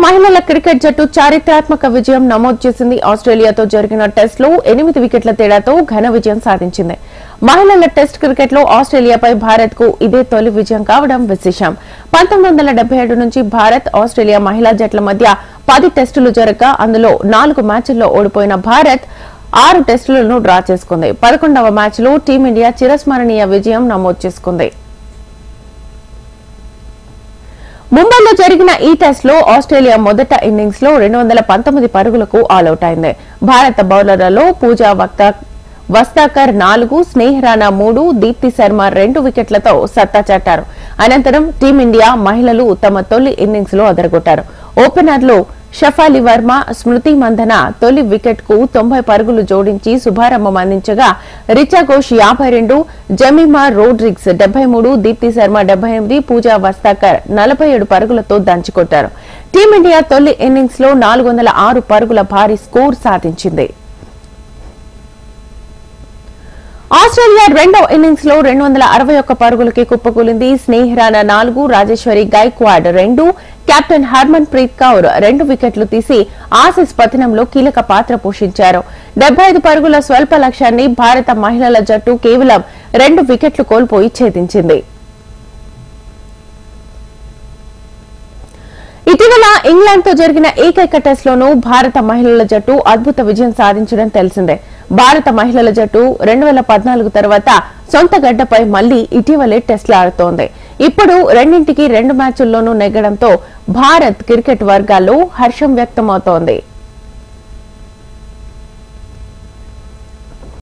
మహిళల క్రికెట్ జట్టు చారిత్రాత్మక విజయం నమోదు చేసింది. ఆస్ట్రేలియాతో జరిగిన టెస్టులో 8 వికెట్ల తేడాతో ఘన విజయం సాధించింది. మహిళల టెస్ట్ క్రికెట్ లో ఆస్ట్రేలియాపై భారత్ కు ఇదే తొలి విజయం కావడం విశేషం. 1977 నుంచి భారత్, ఆస్ట్రేలియా మహిళా జట్ల మధ్య 10 టెస్టులు జరగగా అందులో 4 మ్యాచ్ల్లో ఓడిపోయిన భారత్ 6 టెస్టులను డ్రా చేసుకుంది. 11వ మ్యాచ్లో టీమిండియా చిరస్మరణీయ విజయం నమోదు చేసుకుంది. ముంబైలో జరిగిన ఈ టెస్ట్ లో ఆస్ట్రేలియా మొదట ఇన్నింగ్స్ లో 219 పరుగులకు ఆలౌట్ అయింది. భారత బౌలర్లలో పూజా వస్తాకర్ 4, స్నేహ్ రాణా 3, దీప్తి శర్మ 2 వికెట్లతో సత్తా చాటారు. అనంతరం టీమిండియా మహిళలు తమ తొలి ఇన్నింగ్స్ లో అదరగొట్టారు. ఓపెనర్లు షఫాలి వర్మ, స్మృతి మందన తొలి వికెట్ కు 90 పరుగులు జోడించి శుభారంభం అందించగా రిచా ఘోష్ 52, జమీమా రోడ్రిగ్స్ 73, దీప్తి శర్మ 78, పూజా వస్తాకర్ 47 పరుగులతో దంచుకొట్టారు. టీమిండియా తొలి ఇన్నింగ్స్ లో 406 పరుగుల భారీ స్కోర్ సాధించింది. ఆస్ట్రేలియా రెండవ ఇన్నింగ్స్ లో 261 పరుగులకి కుప్పకూలింది. స్నేహ్ రాణా 4, రాజేశ్వరి గైక్వాడ్ 2, కెప్టెన్ హర్మన్ ప్రీత్ కౌర్ 2 వికెట్లు తీసి ఆసీస్ పతనంలో కీలక పాత్ర పోషించారు. 75 పరుగుల స్వల్ప లక్ష్యాన్ని భారత మహిళల జట్టు కేవలం 2 వికెట్లు కోల్పోయి ఛేదించింది. ఇటీవల ఇంగ్లాండ్ తో జరిగిన ఏకైక టెస్ట్ లోనూ భారత మహిళల జట్టు అద్భుత విజయం సాధించడం తెలిసిందే. భారత మహిళల జట్టు 2014 తర్వాత సొంత గడ్డపై మళ్లీ ఇటీవలే టెస్టులు ఆడుతోంది. ఇప్పుడు రెండింటికి 2 మ్యాచ్ల్లోనూ నెగ్గడంతో భారత్ క్రికెట్ వర్గాల్లో హర్షం వ్యక్తమవుతోంది.